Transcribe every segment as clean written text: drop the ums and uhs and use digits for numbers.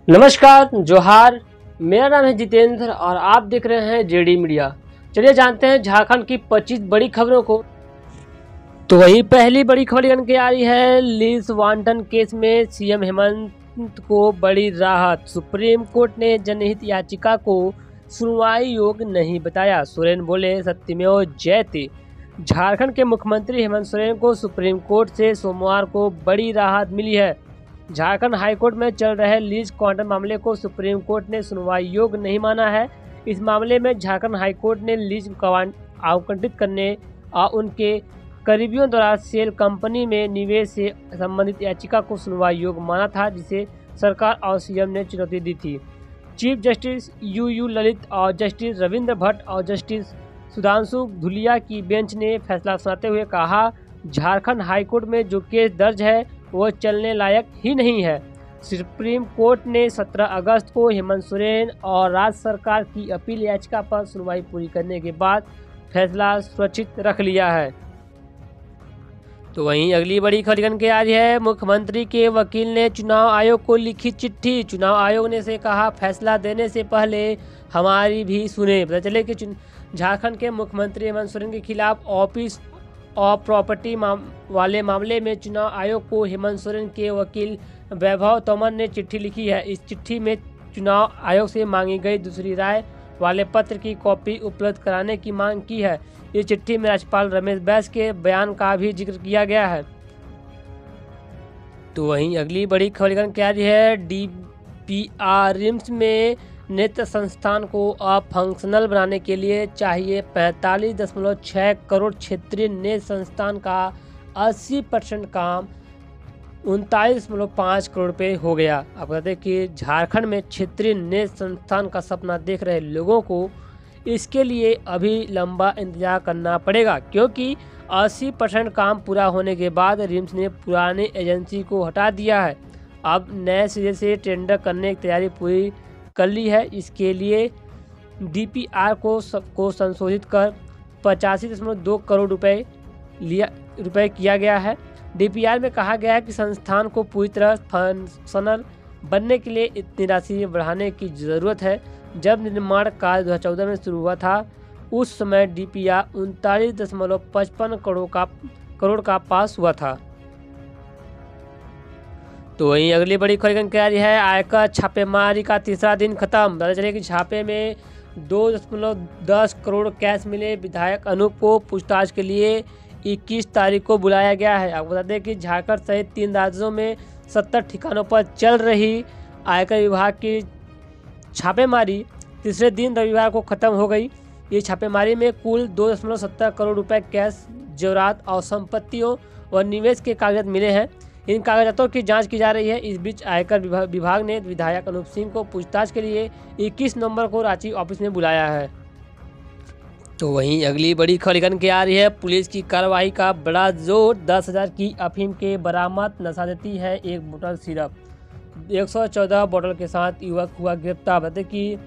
नमस्कार जोहार। मेरा नाम है जितेंद्र और आप देख रहे हैं जेडी मीडिया। चलिए जानते हैं झारखंड की 25 बड़ी खबरों को। तो वही पहली बड़ी खबर निकल के आ रही है। लीज वांटन केस में सीएम हेमंत को बड़ी राहत। सुप्रीम कोर्ट ने जनहित याचिका को सुनवाई योग्य नहीं बताया। सोरेन बोले सत्यमेव जयते। झारखंड के मुख्यमंत्री हेमंत सोरेन को सुप्रीम कोर्ट से सोमवार को बड़ी राहत मिली है। झारखंड हाईकोर्ट में चल रहे लीज क्वांटम मामले को सुप्रीम कोर्ट ने सुनवाई योग्य नहीं माना है। इस मामले में झारखंड हाईकोर्ट ने लीज आवंटित करने और उनके करीबियों द्वारा सेल कंपनी में निवेश से संबंधित याचिका को सुनवाई योग्य माना था, जिसे सरकार और सीएम ने चुनौती दी थी। चीफ जस्टिस यू ललित और जस्टिस रविंद्र भट्ट और जस्टिस सुधांशु धुलिया की बेंच ने फैसला सुनाते हुए कहा, झारखंड हाईकोर्ट में जो केस दर्ज है वो चलने लायक ही नहीं है। सुप्रीम कोर्ट ने 17 अगस्त को हेमंत सोरेन और राज्य सरकार की अपील याचिका पर सुनवाई पूरी करने के बाद फैसला सुरक्षित रख लिया है। तो वहीं अगली बड़ी खबर निकल के आ रही है। मुख्यमंत्री के वकील ने चुनाव आयोग को लिखी चिट्ठी। चुनाव आयोग ने से कहा, फैसला देने से पहले हमारी भी सुने। पता चले कि झारखंड के मुख्यमंत्री हेमंत सोरेन के खिलाफ ऑफिस और प्रॉपर्टी वाले मामले में चुनाव आयोग को हेमंत सोरेन के वकील वैभव तोमर ने चिट्ठी लिखी है। इस चिट्ठी में चुनाव आयोग से मांगी गई दूसरी राय वाले पत्र की कॉपी उपलब्ध कराने की मांग की है। इस चिट्ठी में राज्यपाल रमेश बैस के बयान का भी जिक्र किया गया है। तो वहीं अगली बड़ी खबर क्या रही है। डीपीआर रिम्स में नेत्र संस्थान को अब फंक्शनल बनाने के लिए चाहिए 45.6 करोड़। क्षेत्रीय नेत्र संस्थान का 80% काम 39.5 करोड़ पे हो गया। आप कहते हैं कि झारखंड में क्षेत्रीय नेत्र संस्थान का सपना देख रहे लोगों को इसके लिए अभी लंबा इंतजार करना पड़ेगा, क्योंकि 80% काम पूरा होने के बाद रिम्स ने पुराने एजेंसी को हटा दिया है। अब नए सिरे से टेंडर करने की तैयारी पूरी कर ली है। इसके लिए डीपीआर को संशोधित कर 85.2 करोड़ रुपए किया गया है। डीपीआर में कहा गया है कि संस्थान को पूरी तरह फंक्शनल बनने के लिए इतनी राशि बढ़ाने की ज़रूरत है। जब निर्माण कार्य 2014 में शुरू हुआ था, उस समय डीपीआर 39.55 करोड़ का पास हुआ था। तो वहीं अगली बड़ी खबर क्या रही है। आयकर छापेमारी का तीसरा दिन खत्म। पता चले कि छापे में 2.10 करोड़ कैश मिले। विधायक अनूप को पूछताछ के लिए 21 तारीख को बुलाया गया है। आपको बता दें कि झारखंड सहित 3 राज्यों में 70 ठिकानों पर चल रही आयकर विभाग की छापेमारी तीसरे दिन रविवार को खत्म हो गई। ये छापेमारी में कुल 2.70 करोड़ रुपए कैश, जेवरात और संपत्तियों और निवेश के कागजात मिले हैं। इन कागजातों की जांच की जा रही है। इस बीच आयकर विभाग ने विधायक अनूप सिंह को पूछताछ के लिए 21 नवंबर को रांची ऑफिस में बुलाया है। तो वहीं अगली बड़ी खबर निकल के आ रही है। पुलिस की कार्रवाई का बड़ा जोर। 10,000 की अफीम के बरामद। नशा देती है 1 बोतल सिरप। 114 बोतल के साथ युवक हुआ गिरफ्तार। बताते कि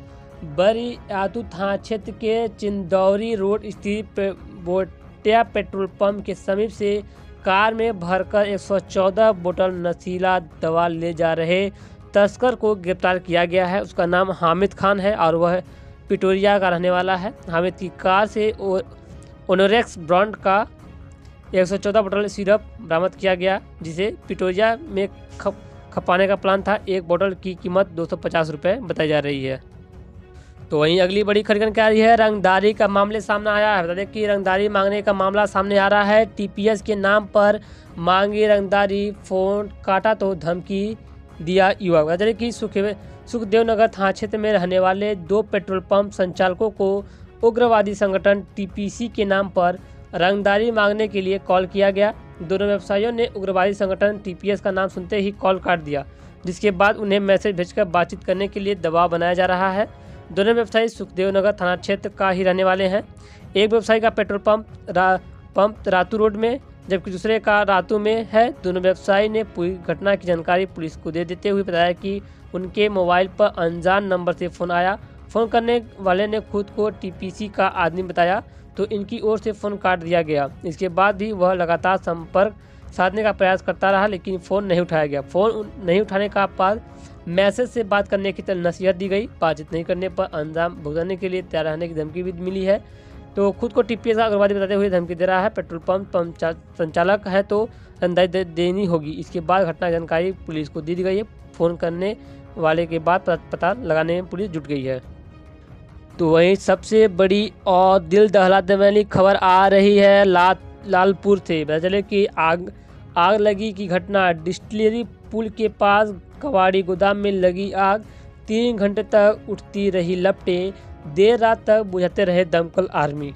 बरियातू थाना क्षेत्र के चिंदौरी रोड स्थित बोटिया पेट्रोल पंप के समीप से कार में भरकर 114 बोतल नशीला दवा ले जा रहे तस्कर को गिरफ्तार किया गया है। उसका नाम हामिद खान है और वह पिटोरिया का रहने वाला है। हामिद की कार से ओनोरेक्स ब्रांड का 114 बोतल सिरप बरामद किया गया, जिसे पिटोरिया में खपाने का प्लान था। 1 बोतल की कीमत 250 रुपये बताई जा रही है। तो वहीं अगली बड़ी खबर क्या आ रही है। रंगदारी का मामले सामने आया है। बता दें कि रंगदारी मांगने का मामला सामने आ रहा है। टीपीएस के नाम पर मांगी रंगदारी, फोन काटा तो धमकी दिया युवक। बता दें कि सुखदेव नगर थाना क्षेत्र में रहने वाले 2 पेट्रोल पंप संचालकों को उग्रवादी संगठन टीपीसी के नाम पर रंगदारी मांगने के लिए कॉल किया गया। दोनों व्यवसायियों ने उग्रवादी संगठन टीपीएस का नाम सुनते ही कॉल काट दिया, जिसके बाद उन्हें मैसेज भेजकर बातचीत करने के लिए दबाव बनाया जा रहा है। दोनों व्यवसायी सुखदेव नगर थाना क्षेत्र का ही रहने वाले हैं। एक व्यवसायी का पेट्रोल पंप रातू रोड में, जबकि दूसरे का रातू में है। दोनों व्यवसायी ने पूरी घटना की जानकारी पुलिस को दे देते हुए बताया कि उनके मोबाइल पर अनजान नंबर से फ़ोन आया। फ़ोन करने वाले ने खुद को टीपीसी का आदमी बताया, तो इनकी ओर से फ़ोन काट दिया गया। इसके बाद भी वह लगातार संपर्क साधने का प्रयास करता रहा, लेकिन फ़ोन नहीं उठाया गया। फ़ोन नहीं उठाने का बाद मैसेज से बात करने की नसीहत दी गई। बातचीत नहीं करने पर अंजाम भुगतने के लिए तैयार रहने की धमकी भी मिली है। तो खुद को टीपीएस का उग्रवादी बताते हुए धमकी दे रहा है। पेट्रोल पंप संचालक है तो रंदाई देनी होगी। इसके बाद घटना की जानकारी पुलिस को दी गई है। फ़ोन करने वाले के बाद पता लगाने में पुलिस जुट गई है। तो वहीं सबसे बड़ी और दिल दहला देने वाली खबर आ रही है लालपुर से। पता चले कि आग लगी की घटना। डिस्टिलरी पुल के पास कबाड़ी गोदाम में लगी आग। 3 घंटे तक उठती रही लपटें। देर रात तक बुझाते रहे दमकल आर्मी।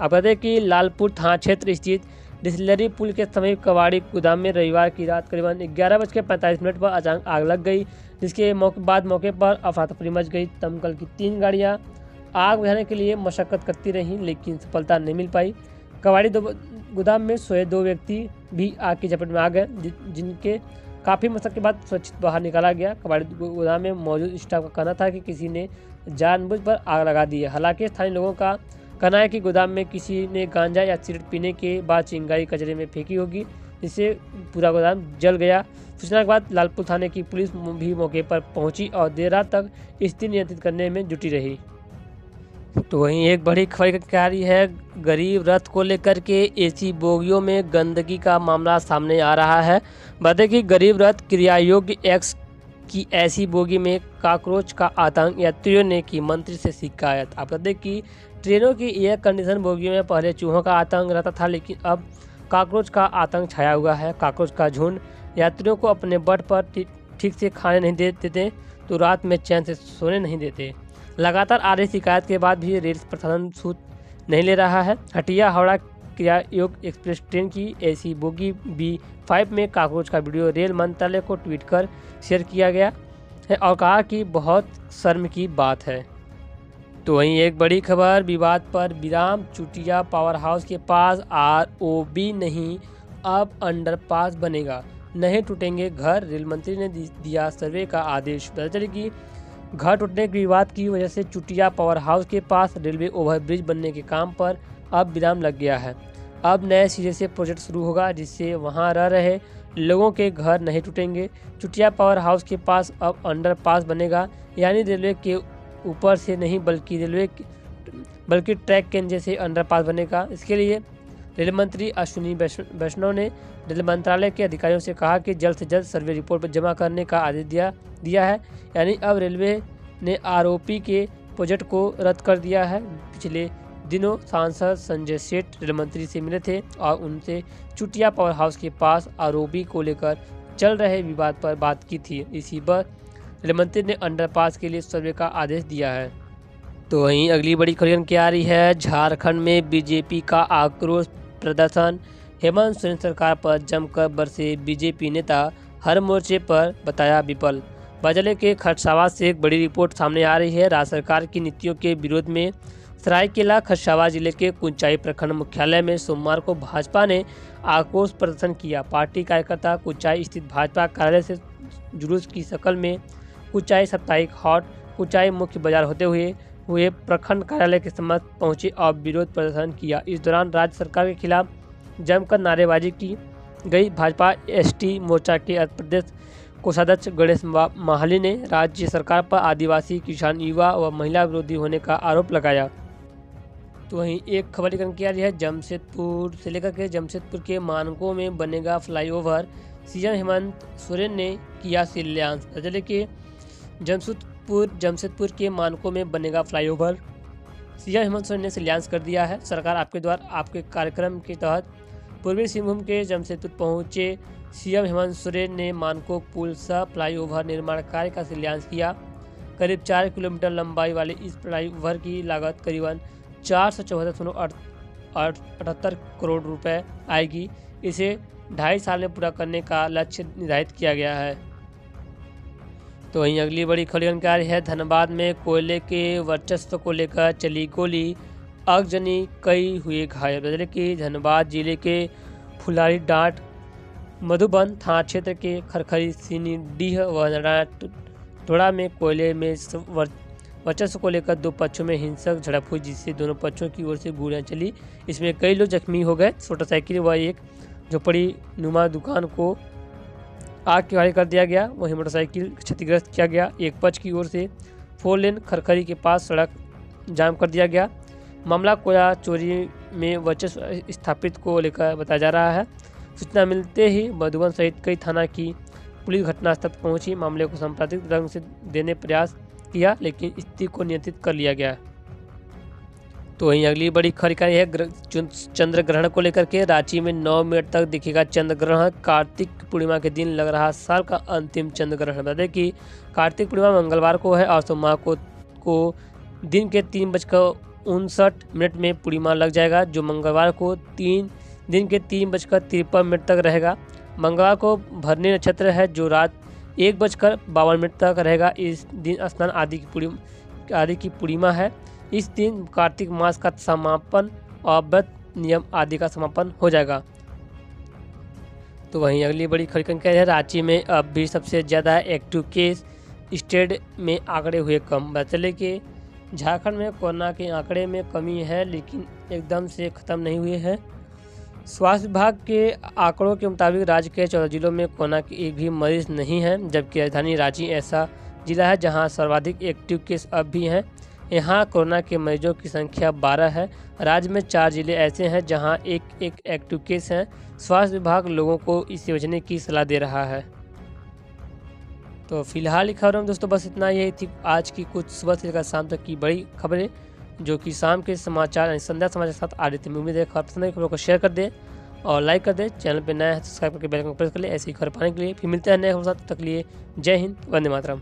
आप बता दें कि लालपुर थाना क्षेत्र स्थित डिस्टिलरी पुल के समीप कबाड़ी गोदाम में रविवार की रात करीबन 11:45 पर अचानक आग लग गई, जिसके बाद मौके पर अफरा तफरी मच गई। दमकल की 3 गाड़ियां आग बुझाने के लिए मशक्कत करती रहीं, लेकिन सफलता नहीं मिल पाई। कबाड़ी गोदाम में सोए 2 व्यक्ति भी आग की चपेट में आ गए, जिनके काफ़ी मशक्कत के बाद सुरक्षित बाहर निकाला गया। कबाड़ी गोदाम में मौजूद स्टाफ का कहना था कि किसी ने जानबूझकर आग लगा दी है। हालांकि स्थानीय लोगों का कहना है कि गोदाम में किसी ने गांजा या सिगरेट पीने के बाद चिंगारी कचरे में फेंकी होगी, जिससे पूरा गोदाम जल गया। सूचना के बाद लालपुर थाने की पुलिस भी मौके पर पहुंची और देर रात तक स्थिति नियंत्रित करने में जुटी रही। तो वहीं एक बड़ी खबर क्या आ रही है, गरीब रथ को लेकर के एसी बोगियों में गंदगी का मामला सामने आ रहा है। बताते कि गरीब रथ क्रिया योग्य एक्स की ऐसी बोगी में कॉकरोच का आतंक। यात्रियों ने की मंत्री से शिकायत। आप बताते कि ट्रेनों की एयर कंडीशन बोगियों में पहले चूहों का आतंक रहता था, लेकिन अब कॉकरोच का आतंक छाया हुआ है। कॉकरोच का झुंड यात्रियों को अपने बेड पर ठीक से खाने नहीं देते, तो रात में चैन से सोने नहीं देते। लगातार आ रही शिकायत के बाद भी रेल प्रशासन सूद नहीं ले रहा है। हटिया हावड़ा क्रिया योग्य एक्सप्रेस ट्रेन की एसी बोगी B5 में कॉकरोच का वीडियो रेल मंत्रालय को ट्वीट कर शेयर किया गया है और कहा कि बहुत शर्म की बात है। तो वहीं एक बड़ी खबर, विवाद पर विराम। चुटिया पावर हाउस के पास ROB नहीं, अब अंडरपास बनेगा, नहीं टूटेंगे घर। रेल मंत्री ने दिया सर्वे का आदेश। पता चले कि घर टूटने के विवाद की वजह से चुटिया पावर हाउस के पास रेलवे ओवरब्रिज बनने के काम पर अब विराम लग गया है। अब नए सिरे से प्रोजेक्ट शुरू होगा, जिससे वहां रह रहे लोगों के घर नहीं टूटेंगे। चुटिया पावर हाउस के पास अब अंडरपास बनेगा, यानी रेलवे के ऊपर से नहीं बल्कि ट्रैक के नीचे से अंडरपास बनेगा। इसके लिए रेल मंत्री अश्विनी वैष्णव ने रेल मंत्रालय के अधिकारियों से कहा कि जल्द से जल्द सर्वे रिपोर्ट जमा करने का आदेश दिया है। यानी अब रेलवे ने ROP के प्रोजेक्ट को रद्द कर दिया है। पिछले दिनों सांसद संजय सेठ रेल मंत्री से मिले थे और उनसे चुटिया पावर हाउस के पास ROB को लेकर चल रहे विवाद पर बात की थी। इसी पर रेल मंत्री ने अंडरपास के लिए सर्वे का आदेश दिया है। तो वहीं अगली बड़ी खबर क्या आ रही है, झारखंड में बीजेपी का आक्रोश प्रदर्शन। हेमंत सोरेन सरकार पर जमकर बरसे बीजेपी नेता, हर मोर्चे पर बताया विफल। बजले के खरसावां से एक बड़ी रिपोर्ट सामने आ रही है। राज्य सरकार की नीतियों के विरोध में सरायकेला खरसावां जिले के कुंचाई प्रखंड मुख्यालय में सोमवार को भाजपा ने आक्रोश प्रदर्शन किया। पार्टी कार्यकर्ता कुंचाई स्थित भाजपा कार्यालय से जुलूस की शक्ल में कुंचाई साप्ताहिक हाट, कुंचाई मुख्य बाजार होते हुए प्रखंड कार्यालय के समक्ष पहुंचे और विरोध प्रदर्शन किया। इस दौरान राज्य सरकार के खिलाफ जमकर नारेबाजी की गई। भाजपा ST मोर्चा के प्रदेश कोषाध्यक्ष गणेश माहली ने राज्य सरकार पर आदिवासी, किसान, युवा व महिला विरोधी होने का आरोप लगाया। तो वहीं एक खबर निकल के आ रही है, जमशेदपुर से लेकर के जमशेदपुर के मानकों में बनेगा फ्लाईओवर। CM हेमंत सोरेन ने किया शिलान्यास। चले कि जमशेदपुर के मानकों में बनेगा फ्लाईओवर। CM हेमंत सोरेन ने शिलान्यास कर दिया है। सरकार आपके द्वार आपके कार्यक्रम के तहत पूर्वी सिंहभूम के जमशेदपुर पहुंचे CM हेमंत सोरेन ने मानकों पुल सह फ्लाईओवर निर्माण कार्य का शिलान्यास किया। करीब 4 किलोमीटर लंबाई वाले इस फ्लाईओवर की लागत करीबन 474.78 करोड़ रुपए आएगी। इसे 2.5 साल में पूरा करने का लक्ष्य निर्धारित किया गया है। तो वहीं अगली बड़ी खबर क्या है, धनबाद में कोयले के वर्चस्व को लेकर चली गोली, आगजनी, कई हुए घायल। बता कि धनबाद जिले के फुलारी डांट, मधुबन थाना क्षेत्र के खरखरी, सीनीडीह व टोड़ा में कोयले में वर्चस्व को लेकर 2 पक्षों में हिंसक झड़प हुई, जिससे दोनों पक्षों की ओर से गोलियां चली। इसमें कई लोग जख्मी हो गए। मोटरसाइकिल व एक झोपड़ी नुमा दुकान को आग के हवाले कर दिया गया। वहीं मोटरसाइकिल क्षतिग्रस्त किया गया। एक पक्ष की ओर से 4 लेन खरखरी के पास सड़क जाम कर दिया गया। मामला कोयला चोरी में वर्चस्व स्थापित को लेकर बताया जा रहा है। सूचना मिलते ही मधुबन सहित कई थाना की पुलिस घटनास्थल पर पहुंची। मामले को सांप्रदायिक रंग से देने प्रयास किया, लेकिन स्थिति को नियंत्रित कर लिया गया। तो वहीं अगली बड़ी खबर है चंद्र ग्रहण को लेकर के। रांची में 9 मिनट तक दिखेगा चंद्र ग्रहण। कार्तिक पूर्णिमा के दिन लग रहा साल का अंतिम चंद्र ग्रहण। बता दें कि कार्तिक पूर्णिमा मंगलवार को है और सोमवार को दिन के 3:59 में पूर्णिमा लग जाएगा, जो मंगलवार को दिन के 3:53 तक रहेगा। मंगलवार को भरनी नक्षत्र है, जो रात 1:52 तक रहेगा। इस दिन स्नान आदि की पूर्णिमा है। इस दिन कार्तिक मास का समापन और व्रत नियम आदि का समापन हो जाएगा। तो वहीं अगली बड़ी खबर है रांची में अब भी सबसे ज़्यादा एक्टिव केस स्टेट में आंकड़े हुए कम। चले कि झारखंड में कोरोना के आंकड़े में कमी है, लेकिन एकदम से ख़त्म नहीं हुए हैं। स्वास्थ्य विभाग के आंकड़ों के मुताबिक राज्य के 14 जिलों में कोरोना के एक भी मरीज नहीं है, जबकि राजधानी रांची ऐसा जिला है जहां सर्वाधिक एक्टिव केस अब भी हैं। यहां कोरोना के मरीजों की संख्या 12 है। राज्य में 4 जिले ऐसे हैं जहां एक एक्टिव केस हैं। स्वास्थ्य विभाग लोगों को इससे बचने की सलाह दे रहा है। तो फिलहाल खबरों में दोस्तों बस इतना। यही थी आज की कुछ सुबह से लेकर शाम तक की बड़ी खबरें, जो कि शाम के समाचार संध्या समाचार के साथ आ रही थी। उम्मीद है खबरों को शेयर कर दें और लाइक कर दें। चैनल पर नया है सब्सक्राइब करके बेल आइकन प्रेस कर ले ऐसी खबर पाने के लिए। फिर मिलते हैं नए खबरों के साथ, तब तक लिए जय हिंद, वंदे मातरम।